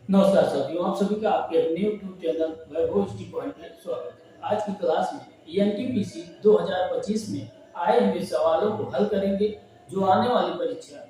नमस्कार साथियों, आप सभी का आपके अपने यूट्यूब चैनल वैभव स्टडी पॉइंट में स्वागत है। आज की क्लास में एनटीपीसी 2025 में आए हुए सवालों को हल करेंगे, जो आने वाली परीक्षा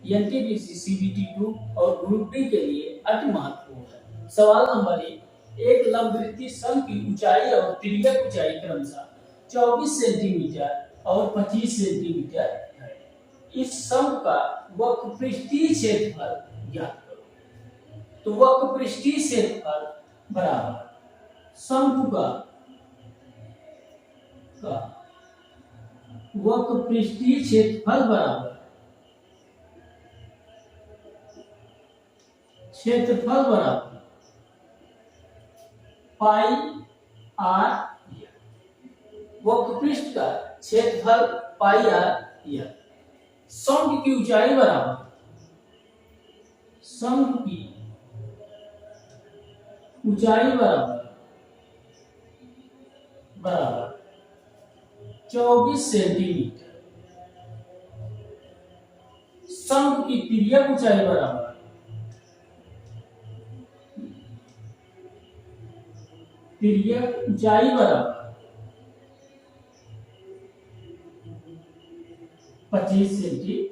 एनटीपीसी सीबीटी 2 और ग्रुप डी के लिए अति महत्वपूर्ण है। सवाल नंबर 1, एक लंबवृत्तीय शंख की ऊंचाई और तिर्यक ऊंचाई क्रमशः 24 सेंटीमीटर और 25 सेंटीमीटर है। इस शंख का वक्रपृष्ठीय क्षेत्रफल ज्ञात करो। तो वक्रपृष्ठीय क्षेत्रफल बराबर शंकु का वक्रपृष्ठीय क्षेत्रफल बराबर पाई आर। वक्रपृष्ठ का क्षेत्रफल पाई आर। शंख की ऊंचाई बराबर शंख की ऊंचाई बराबर 24 सेंटीमीटर। शंख की तिर्यक ऊंचाई बराबर तिर्यक ऊंचाई बराबर 25 सेंटीमीटर।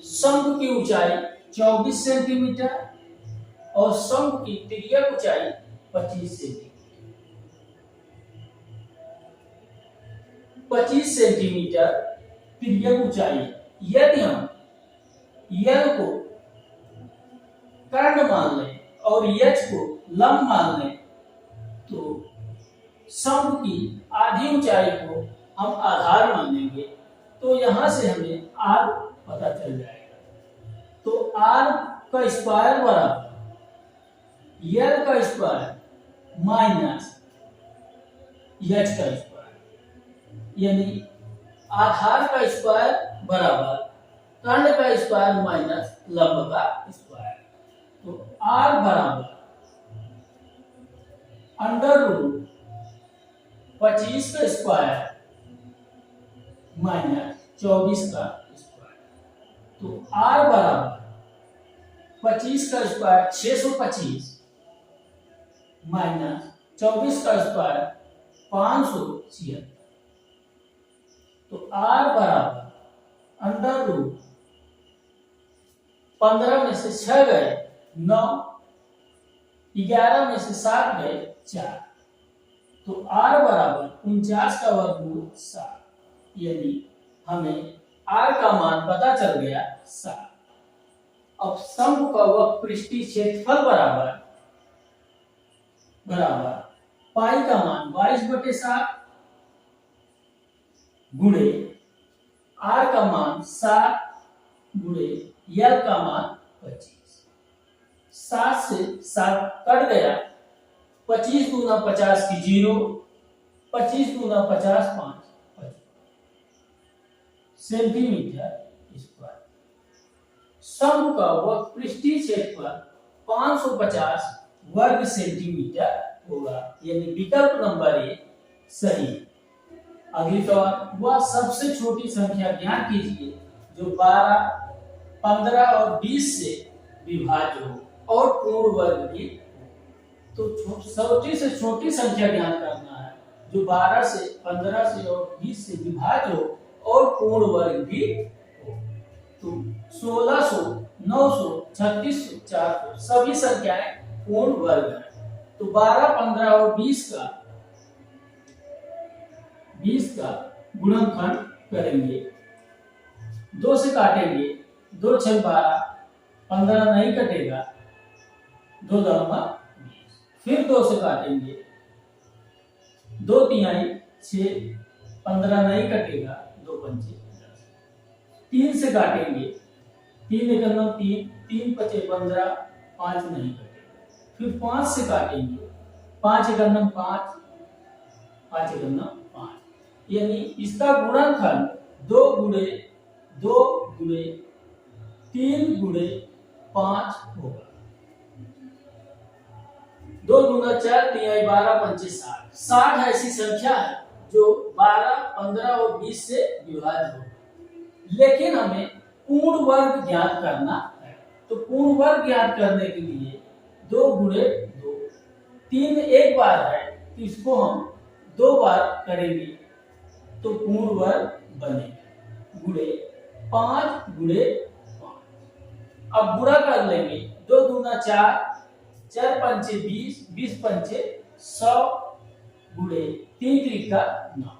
शंख की ऊंचाई 24 सेंटीमीटर और शंख की तिर्यक ऊंचाई 25 सेंटीमीटर। 25 सेंटीमीटर तिर्यक ऊंचाई। यदि हम यल को कर्ण मान लें और एच को लंब मान लें, तो शंख की आधी ऊंचाई को हम आधार मानेंगे, तो यहां से हमें आर पता चल जाएगा। तो आर का स्क्वायर बराबर यल का स्क्वायर माइनस एच का स्क्वायर, यानी आधार का स्क्वायर बराबर कर्ण का स्क्वायर माइनस लंब का स्क्वायर। तो आर बराबर अंडर रूट 25 का स्क्वायर माइनस 24 का स्क्वायर। तो आर बराबर 25 का स्क्वायर 625 माइनस 24 का स्क्वायर 576। तो आर बराबर अंडर रूट 15 में से 6 गए 9, 11 में से 7 गए 4। तो आर बराबर 49 का वर्गमूल 7, यानी हमें आर का मान पता चल गया 7। अब शंख का वक्रपृष्ठीय क्षेत्रफल बराबर पाई का मान 22/7 गुणे आर का मान 7 गुणे यल का मान 25। 7 से 7 कट गया, 25 दूना 50 की 0, 25 दूना 50 5 सेंटीमीटर स्क्वायर। शंख का वक्रपृष्ठीय क्षेत्रफल 550 वर्ग सेंटीमीटर होगा, यानी विकल्प नंबर ए सही। अगली सवाल, वह सबसे छोटी संख्या ज्ञात कीजिए जो 12, 15 और 20 से विभाज्य हो और पूर्ण वर्ग भी हो। तो छोटी से छोटी संख्या ज्ञात करना है जो 12 से, 15 से और 20 से विभाज्य हो और पूर्ण वर्ग भी हो। तो 1600, 900, 3600, 400 सभी संख्याएं पूर्ण वर्ग हैं। तो 12, 15 और 20 का गुणनखंड करेंगे, 2 से काटेंगे, 2 6 12, 15 नहीं कटेगा, 2 दूना 20। फिर 2 से काटेंगे, 2 तिहाई 6, 15 नहीं कटेगा, 2 पंचे 10। 3 से काटेंगे, 3 एकम 3, 3 पचे 15, 5 नहीं कटेगा। फिर 5 से काटेंगे, 5 एकम 5, 5 एकम 5, यानी इसका गुणनखंड 2 गुणे 2 गुणे 3 गुणे 5 होगा। दो दूना चार, तीन आई 12, पंचे 60। 60 ऐसी संख्या है जो 12, 15 और 20 से विभाज्य हो, लेकिन हमें पूर्ण वर्ग ज्ञात करना है। तो पूर्ण वर्ग ज्ञात करने के लिए 2 गुणे 2, 3 एक बार है तो इसको हम 2 बार करेंगे तो पूर्ण वर्ग बनेगा, गुणे 5 गुणे 5। अब गुणा कर लेंगे, 2 दूना 4, 4 पंचे 20, 20 पंचे 100 गुणे 3 त्रिका 9,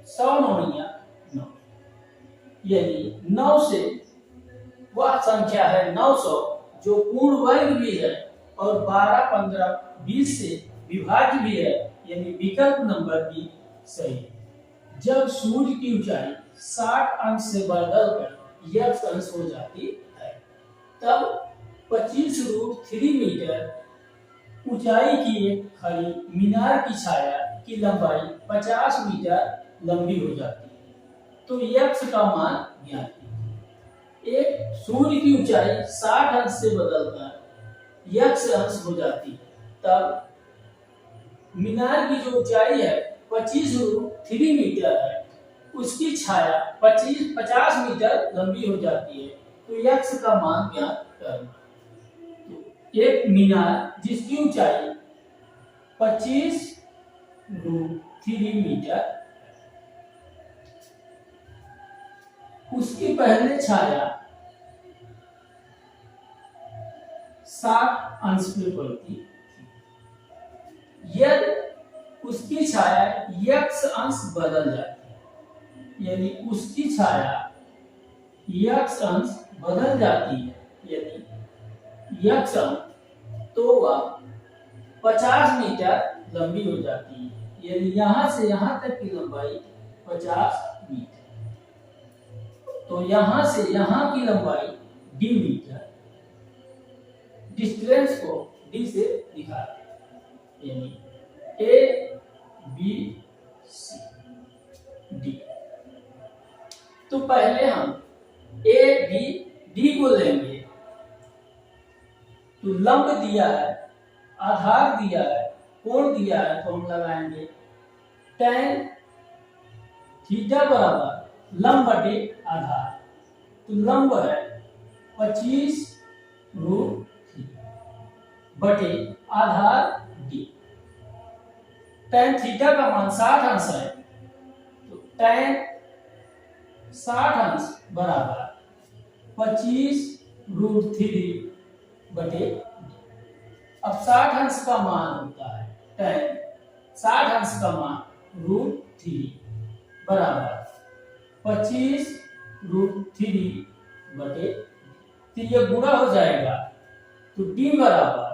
100 9 9, यानी 9 से वह संख्या है 900 जो पूर्ण वर्ग भी है और 12, 15, 20 से विभाज्य भी है, यानी विकल्प नंबर भी सही है। जब सूर्य की ऊंचाई 60 अंश से बढ़कर x अंश हो जाती है, तब 25√3 मीटर ऊंचाई की एक खड़ी मीनार की छाया की लंबाई 50 मीटर लंबी हो जाती है। तो x का मान ज्ञात कीजिए। एक सूर्य की ऊंचाई 60 अंश से बदलकर x अंश हो जाती है, तब मीनार की जो ऊंचाई है 25√3 मीटर है, उसकी छाया 50 मीटर लंबी हो जाती है। तो x का मान ज्ञात करना। तो एक मीनार जिसकी ऊंचाई 25√3 मीटर, उसकी पहले छाया 60 अंश पे पड़ती थी। यदि उसकी छाया x अंश बदल जाती है, यानी उसकी छाया x अंश बदल जाती है, यानी x अंश, तो वह 50 मीटर लंबी हो जाती है, यानी यहां से यहां तक की लंबाई 50 मीटर। तो यहां से यहां की लंबाई d मीटर, डिस्टेंस को d से दिखाते हैं, यानी A B C D। तो पहले हम A B D को लेंगे। तो लंब दिया है, आधार दिया है, कोण दिया है, तो हम लगाएंगे tan थीटा बराबर लंब बटे आधार। तो लंब है 25√3 बटे आधार d। tan थीटा का मान 60 अंश है, तो tan 60 अंश बराबर 25√3 बटे। अब 60 अंश का मान होता है tan 60 अंश का मान √3 बराबर 25√3 बटे। तो ये गुणा हो जाएगा, तो d बराबर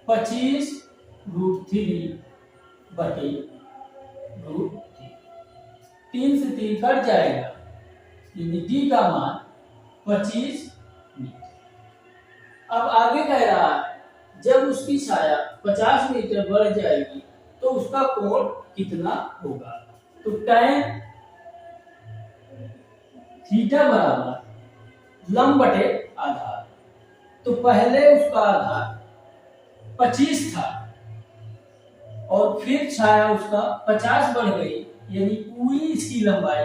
25√3 बटे √3। 3 से 3 कट जाएगा, यानी d का मान 25 मीटर। अब आगे कह रहा है जब उसकी छाया 50 मीटर बढ़ जाएगी तो उसका कोण कितना होगा। तो tan थीटा बराबर लंब बटे आधार। तो पहले उसका आधार 25 था और फिर छाया उसका 50 बढ़ गई, यानी पूरी इसकी लंबाई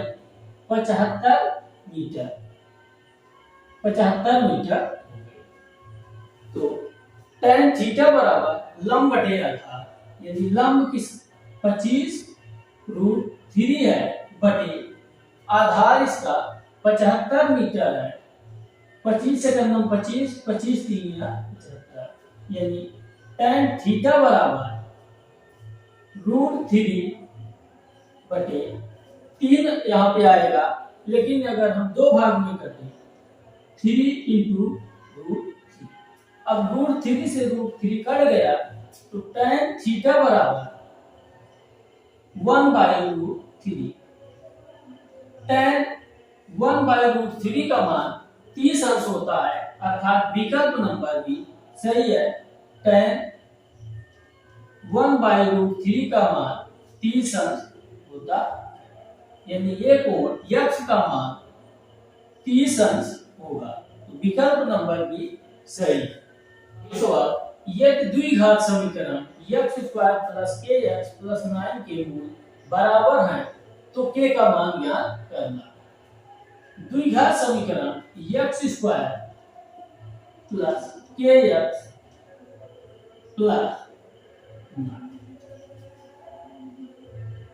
75 मीटर हो गई। तो tan थीटा बराबर लंब बटे आधार, यानी लंब किस 25√3 है बटे आधार इसका 75 मीटर है। 25 से करना 25, 25 3 75, यानी tan थीटा बराबर √3 बटे 3 यहाँ पे आएगा, लेकिन अगर हम 2 भाग में करते 3 इंटू √3, अब √3 से √3 कट गया, तो tan थीटा बराबर 1/√3। tan 1/√3 का मान 30 अंश होता है, अर्थात विकल्प नंबर भी सही है। tan 1/√3 का मान 30 अंश होता है, यानी ये कोण x का मान 30 अंश होगा। तो विकल्प नंबर भी सही है। यदि द्विघात समीकरण x स्क्वायर प्लस के एक्स प्लस 9 के मूल बराबर है तो k का मान ज्ञात करना। द्विघात समीकरण x स्क्वायर प्लस के एक्स प्लस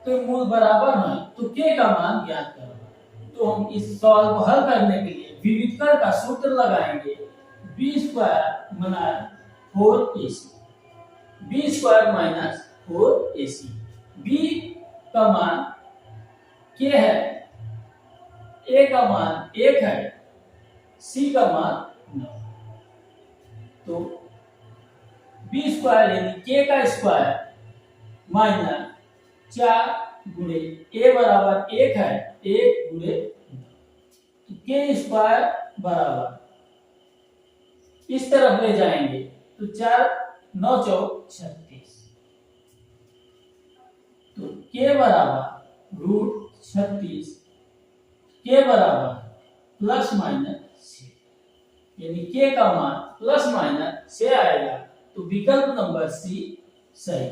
तो मूल बराबर है तो k का मान ज्ञात करना। तो हम इस सवाल को हल करने के लिए विविधकर का सूत्र लगाएंगे b square minus 4ac, b square minus 4ac। b का मान k है, a का मान 1 है, c का मान 9। तो b स्क्वायर यानी k का स्क्वायर माइनस 4 गुणे a बराबर 1 है, 1 गुणे तो k स्क्वायर बराबर इस तरफ ले जाएंगे तो 4 9 चौक 36। तो k बराबर रूट 36, k बराबर प्लस माइनस 6 यानी k का मान प्लस माइनस 6 आएगा। तो विकल्प नंबर सी सही।